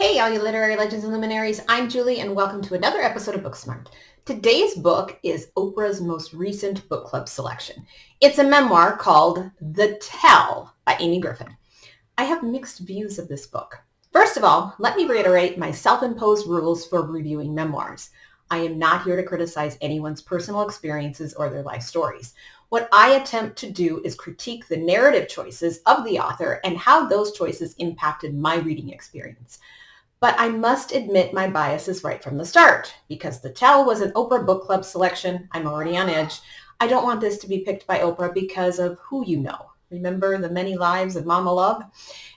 Hey, all you literary legends and luminaries, I'm Julie, and welcome to another episode of Booksmart. Today's book is Oprah's most recent book club selection. It's a memoir called The Tell by Amy Griffin. I have mixed views of this book. First of all, let me reiterate my self-imposed rules for reviewing memoirs. I am not here to criticize anyone's personal experiences or their life stories. What I attempt to do is critique the narrative choices of the author and how those choices impacted my reading experience. But I must admit my bias is right from the start. Because The Tell was an Oprah Book Club selection, I'm already on edge. I don't want this to be picked by Oprah because of who you know. Remember the many lives of Mama Love?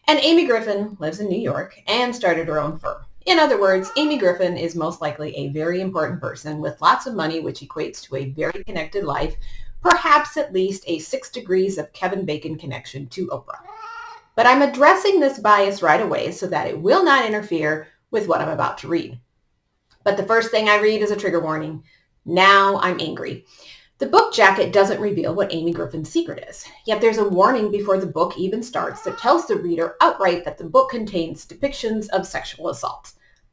And Amy Griffin lives in New York and started her own firm. In other words, Amy Griffin is most likely a very important person with lots of money, which equates to a very connected life, perhaps at least a 6 degrees of Kevin Bacon connection to Oprah. But I'm addressing this bias right away so that it will not interfere with what I'm about to read. But the first thing I read is a trigger warning. Now I'm angry. The book jacket doesn't reveal what Amy Griffin's secret is, yet there's a warning before the book even starts that tells the reader outright that the book contains depictions of sexual assault.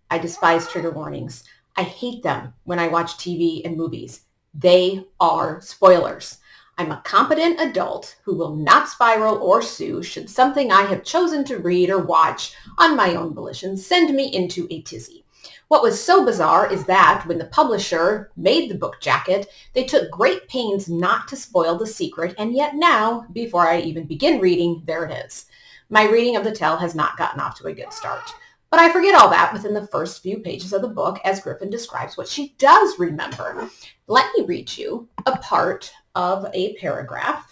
I despise trigger warnings. I hate them when I watch TV and movies. They are spoilers. I'm a competent adult who will not spiral or sue should something I have chosen to read or watch on my own volition send me into a tizzy. What was so bizarre is that when the publisher made the book jacket, they took great pains not to spoil the secret, and yet now, before I even begin reading, there it is. My reading of The Tell has not gotten off to a good start. But I forget all that within the first few pages of the book as Griffin describes what she does remember. Let me read you a part of a paragraph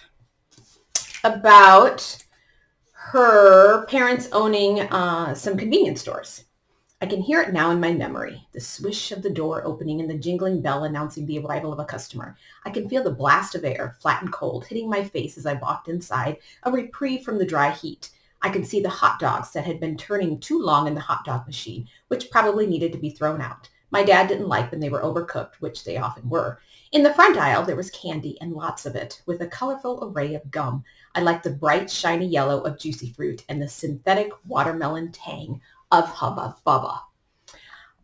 about her parents owning some convenience stores. I can hear it now in my memory, the swish of the door opening and the jingling bell announcing the arrival of a customer. I can feel the blast of air, flat and cold, hitting my face as I walked inside, a reprieve from the dry heat. I could see the hot dogs that had been turning too long in the hot dog machine, which probably needed to be thrown out. My dad didn't like when they were overcooked, which they often were. In the front aisle, there was candy and lots of it, with a colorful array of gum. I liked the bright, shiny yellow of Juicy Fruit and the synthetic watermelon tang of Hubba Bubba.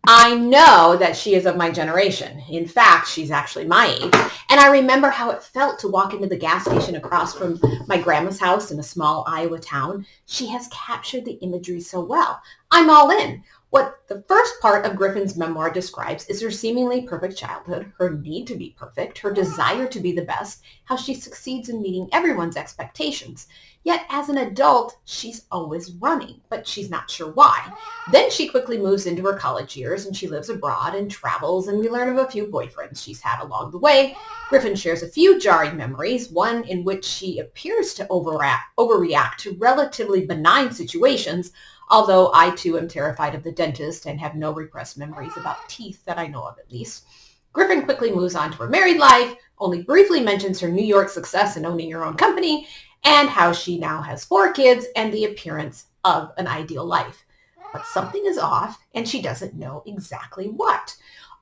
I know that she is of my generation. In fact, she's actually my age. And I remember how it felt to walk into the gas station across from my grandma's house in a small Iowa town. She has captured the imagery so well. I'm all in. What the first part of Griffin's memoir describes is her seemingly perfect childhood, her need to be perfect, her desire to be the best, how she succeeds in meeting everyone's expectations. Yet as an adult, she's always running, but she's not sure why. Then she quickly moves into her college years and she lives abroad and travels, and we learn of a few boyfriends she's had along the way. Griffin shares a few jarring memories, one in which she appears to overreact to relatively benign situations, although I too am terrified of the dentist and have no repressed memories about teeth that I know of at least. Griffin quickly moves on to her married life, only briefly mentions her New York success in owning her own company, and how she now has 4 kids and the appearance of an ideal life. But something is off, and she doesn't know exactly what.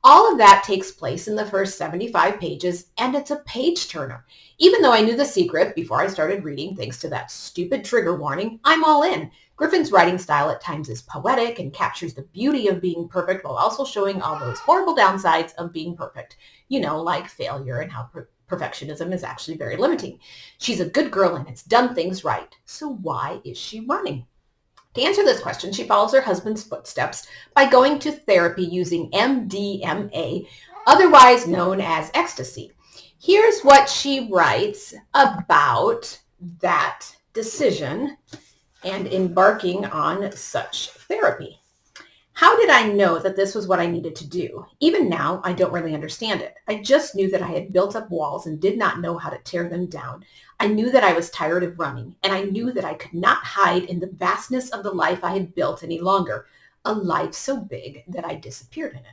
All of that takes place in the first 75 pages, and it's a page-turner. Even though I knew the secret before I started reading, thanks to that stupid trigger warning, I'm all in. Griffin's writing style at times is poetic and captures the beauty of being perfect while also showing all those horrible downsides of being perfect. You know, like failure and how perfectionism is actually very limiting. She's a good girl and has done things right. So why is she running? To answer this question, she follows her husband's footsteps by going to therapy using MDMA, otherwise known as ecstasy. Here's what she writes about that decision and embarking on such therapy. How did I know that this was what I needed to do? Even now, I don't really understand it. I just knew that I had built up walls and did not know how to tear them down. I knew that I was tired of running, and I knew that I could not hide in the vastness of the life I had built any longer, a life so big that I disappeared in it.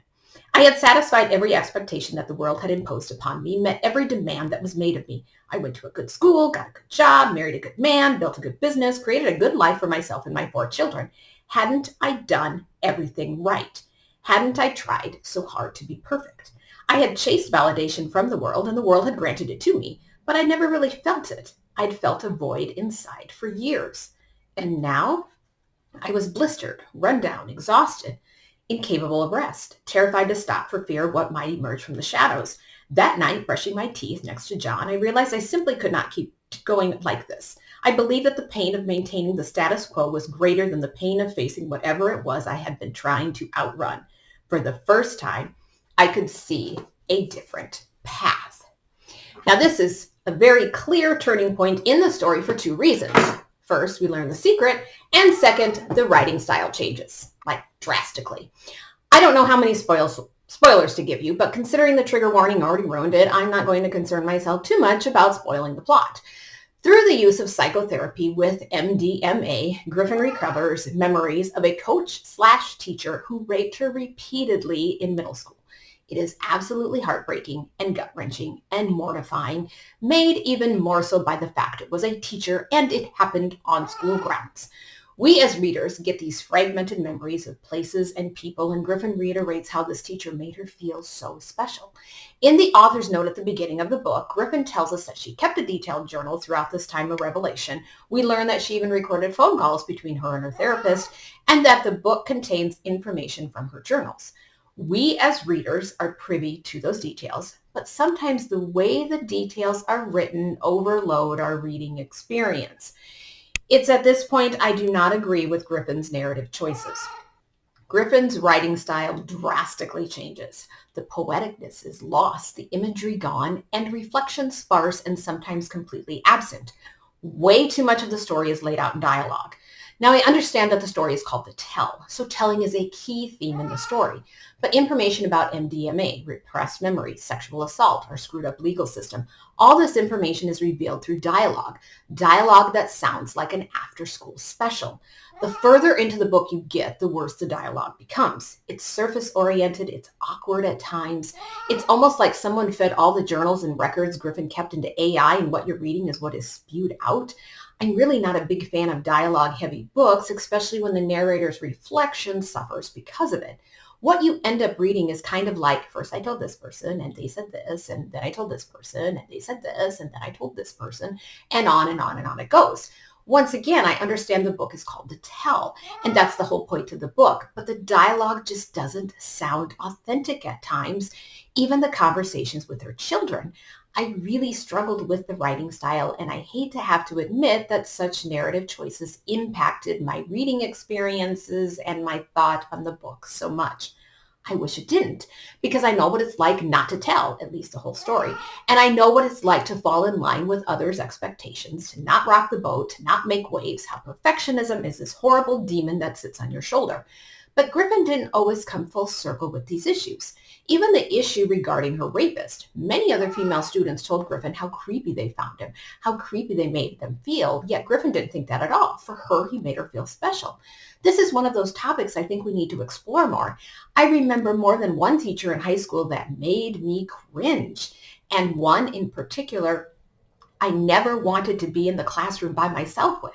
I had satisfied every expectation that the world had imposed upon me, met every demand that was made of me. I went to a good school, got a good job, married a good man, built a good business, created a good life for myself and my 4 children. Hadn't I done everything right? Hadn't I tried so hard to be perfect? I had chased validation from the world, and the world had granted it to me, but I never really felt it. I'd felt a void inside for years. And now I was blistered, run down, exhausted, incapable of rest, terrified to stop for fear of what might emerge from the shadows. That night, brushing my teeth next to John, I realized I simply could not keep going like this. I believed that the pain of maintaining the status quo was greater than the pain of facing whatever it was I had been trying to outrun. For the first time, I could see a different path. Now, this is a very clear turning point in the story for two reasons. First, we learn the secret, and second, the writing style changes, like drastically. I don't know how many spoilers to give you, but considering the trigger warning already ruined it, I'm not going to concern myself too much about spoiling the plot. Through the use of psychotherapy with MDMA, Griffin recovers memories of a coach/teacher who raped her repeatedly in middle school. It is absolutely heartbreaking and gut-wrenching and mortifying, made even more so by the fact it was a teacher and it happened on school grounds. We as readers get these fragmented memories of places and people, and Griffin reiterates how this teacher made her feel so special. In the author's note at the beginning of the book, Griffin tells us that she kept a detailed journal throughout this time of revelation. We learn that she even recorded phone calls between her and her therapist, and that the book contains information from her journals. We as readers are privy to those details, but sometimes the way the details are written overload our reading experience. It's at this point I do not agree with Griffin's narrative choices. Griffin's writing style drastically changes. The poeticness is lost, the imagery gone, and reflection sparse and sometimes completely absent. Way too much of the story is laid out in dialogue. Now, I understand that the story is called The Tell, so telling is a key theme in the story. But information about MDMA, repressed memories, sexual assault, our screwed up legal system, all this information is revealed through dialogue that sounds like an after-school special. The further into the book you get, the worse the dialogue becomes. It's surface-oriented, it's awkward at times. It's almost like someone fed all the journals and records Griffin kept into AI, and what you're reading is what is spewed out. I'm really not a big fan of dialogue-heavy books, especially when the narrator's reflection suffers because of it. What you end up reading is kind of like, first I told this person, and they said this, and then I told this person, and they said this, and then I told this person, and on and on and on it goes. Once again, I understand the book is called The Tell, and that's the whole point of the book, but the dialogue just doesn't sound authentic at times, even the conversations with her children. I really struggled with the writing style, and I hate to have to admit that such narrative choices impacted my reading experiences and my thought on the book so much. I wish it didn't, because I know what it's like not to tell, at least the whole story. And I know what it's like to fall in line with others' expectations, to not rock the boat, to not make waves, how perfectionism is this horrible demon that sits on your shoulder. But Griffin didn't always come full circle with these issues. Even the issue regarding her rapist. Many other female students told Griffin how creepy they found him, how creepy they made them feel, yet Griffin didn't think that at all. For her, he made her feel special. This is one of those topics I think we need to explore more. I remember more than one teacher in high school that made me cringe, and one in particular I never wanted to be in the classroom by myself with.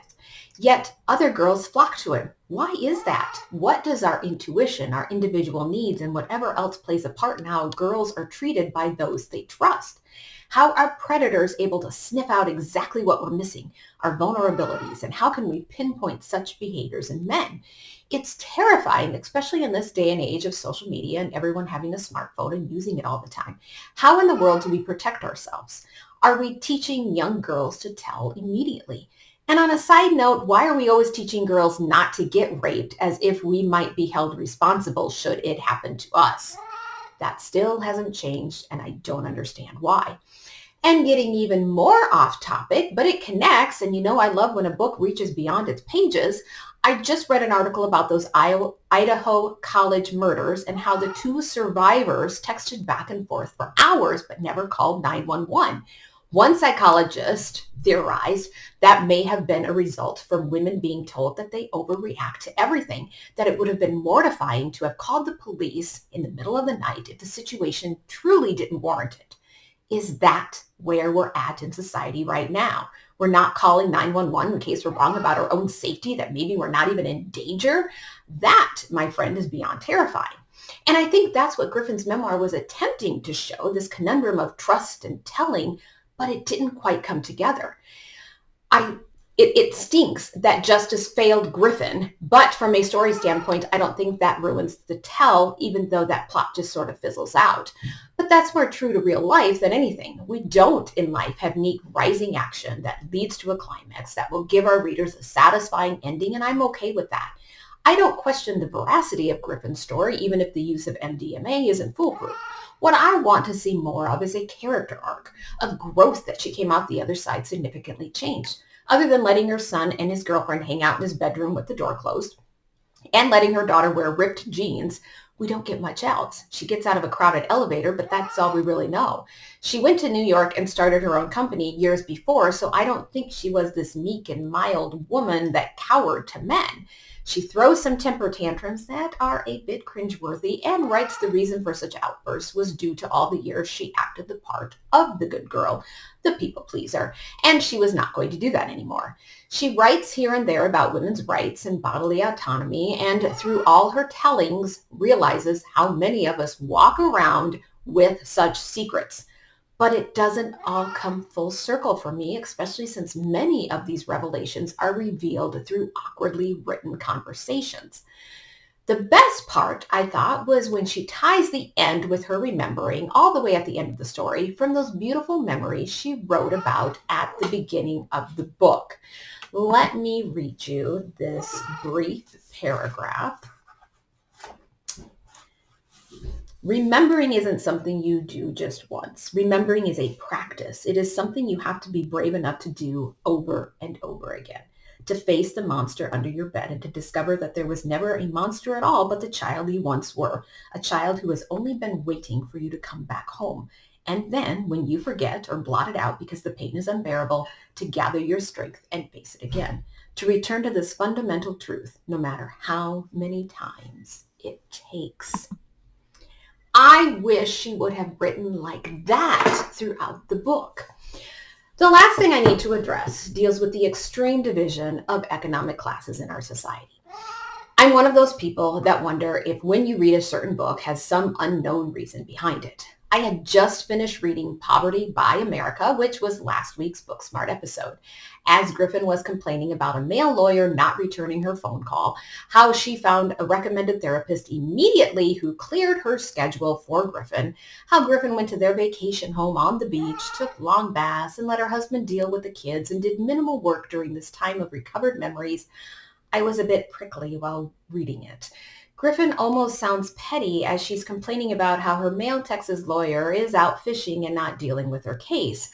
Yet other girls flock to him. Why is that? What does our intuition, our individual needs, and whatever else plays a part in how girls are treated by those they trust? How are predators able to sniff out exactly what we're missing, our vulnerabilities, and how can we pinpoint such behaviors in men? It's terrifying, especially in this day and age of social media and everyone having a smartphone and using it all the time. How in the world do we protect ourselves? Are we teaching young girls to tell immediately? And on a side note, why are we always teaching girls not to get raped as if we might be held responsible should it happen to us? That still hasn't changed, and I don't understand why. And getting even more off topic, but it connects, and you know I love when a book reaches beyond its pages. I just read an article about those Idaho college murders and how the two survivors texted back and forth for hours but never called 911. One psychologist theorized that may have been a result from women being told that they overreact to everything, that it would have been mortifying to have called the police in the middle of the night if the situation truly didn't warrant it. Is that where we're at in society right now? We're not calling 911 in case we're wrong about our own safety, that maybe we're not even in danger. That, my friend, is beyond terrifying. And I think that's what Griffin's memoir was attempting to show, this conundrum of trust and telling, but it didn't quite come together. I It stinks that justice failed Griffin, but from a story standpoint, I don't think that ruins the tell, even though that plot just sort of fizzles out. But that's more true to real life than anything. We don't in life have neat rising action that leads to a climax that will give our readers a satisfying ending, and I'm okay with that. I don't question the veracity of Griffin's story, even if the use of MDMA isn't foolproof. What I want to see more of is a character arc of growth, that she came out the other side significantly changed. Other than letting her son and his girlfriend hang out in his bedroom with the door closed and letting her daughter wear ripped jeans, we don't get much else. She gets out of a crowded elevator, but that's all we really know. She went to New York and started her own company years before, so I don't think she was this meek and mild woman that cowered to men. She throws some temper tantrums that are a bit cringeworthy and writes the reason for such outbursts was due to all the years she acted the part of the good girl, the people pleaser, and she was not going to do that anymore. She writes here and there about women's rights and bodily autonomy, and through all her tellings realizes how many of us walk around with such secrets. But it doesn't all come full circle for me, especially since many of these revelations are revealed through awkwardly written conversations. The best part, I thought, was when she ties the end with her remembering all the way at the end of the story from those beautiful memories she wrote about at the beginning of the book. Let me read you this brief paragraph. Remembering isn't something you do just once. Remembering is a practice. It is something you have to be brave enough to do over and over again. To face the monster under your bed and to discover that there was never a monster at all but the child you once were, a child who has only been waiting for you to come back home. And then, when you forget or blot it out because the pain is unbearable, to gather your strength and face it again. To return to this fundamental truth, no matter how many times it takes. I wish she would have written like that throughout the book. The last thing I need to address deals with the extreme division of economic classes in our society. I'm one of those people that wonder if when you read a certain book has some unknown reason behind it. I had just finished reading Poverty by America, which was last week's Booksmart episode. As Griffin was complaining about a male lawyer not returning her phone call, how she found a recommended therapist immediately who cleared her schedule for Griffin, how Griffin went to their vacation home on the beach, took long baths, and let her husband deal with the kids and did minimal work during this time of recovered memories. I was a bit prickly while reading it. Griffin almost sounds petty as she's complaining about how her male Texas lawyer is out fishing and not dealing with her case.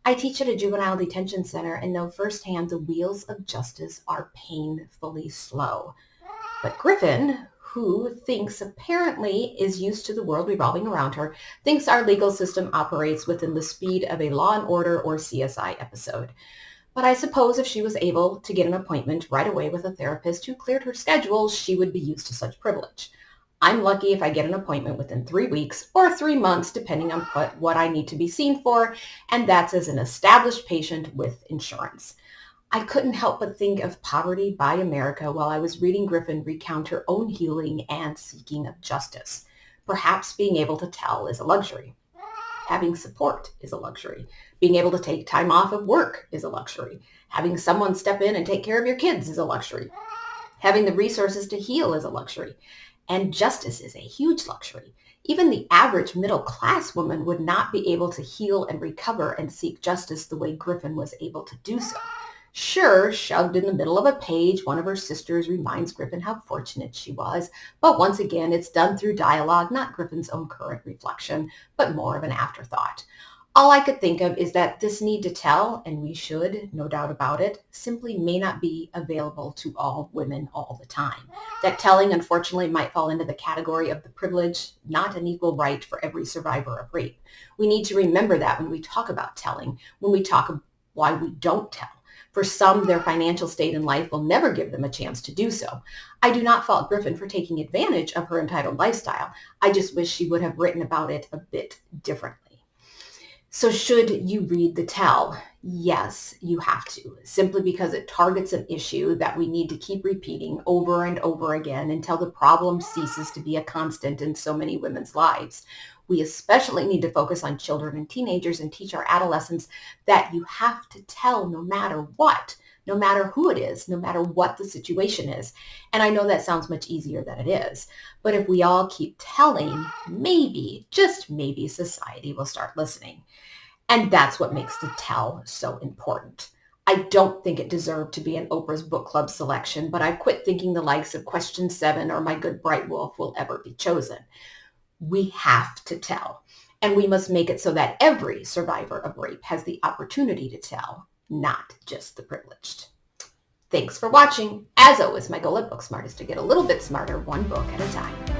I teach at a juvenile detention center and know firsthand the wheels of justice are painfully slow. But Griffin, who thinks apparently is used to the world revolving around her, thinks our legal system operates within the speed of a Law and Order or CSI episode. But I suppose if she was able to get an appointment right away with a therapist who cleared her schedule, she would be used to such privilege. I'm lucky if I get an appointment within 3 weeks or 3 months, depending on what I need to be seen for, and that's as an established patient with insurance. I couldn't help but think of Poverty by America while I was reading Griffin recount her own healing and seeking of justice. Perhaps being able to tell is a luxury. Having support is a luxury. Being able to take time off of work is a luxury. Having someone step in and take care of your kids is a luxury. Having the resources to heal is a luxury. And justice is a huge luxury. Even the average middle-class woman would not be able to heal and recover and seek justice the way Griffin was able to do so. Sure, shoved in the middle of a page, one of her sisters reminds Griffin how fortunate she was, but once again, it's done through dialogue, not Griffin's own current reflection, but more of an afterthought. All I could think of is that this need to tell, and we should, no doubt about it, simply may not be available to all women all the time. That telling, unfortunately, might fall into the category of the privilege, not an equal right for every survivor of rape. We need to remember that when we talk about telling, when we talk about why we don't tell. For some, their financial state in life will never give them a chance to do so. I do not fault Griffin for taking advantage of her entitled lifestyle. I just wish she would have written about it a bit differently. So should you read the tell? Yes, you have to, simply because it targets an issue that we need to keep repeating over and over again until the problem ceases to be a constant in so many women's lives. We especially need to focus on children and teenagers and teach our adolescents that you have to tell no matter what, no matter who it is, no matter what the situation is. And I know that sounds much easier than it is, but if we all keep telling, maybe, just maybe, society will start listening. And that's what makes the tell so important. I don't think it deserved to be an Oprah's Book Club selection, but I've quit thinking the likes of Question 7 or My Good Bright Wolf will ever be chosen. We have to tell, and we must make it so that every survivor of rape has the opportunity to tell, not just the privileged. Thanks for watching. As always, my goal at Booksmart is to get a little bit smarter, one book at a time.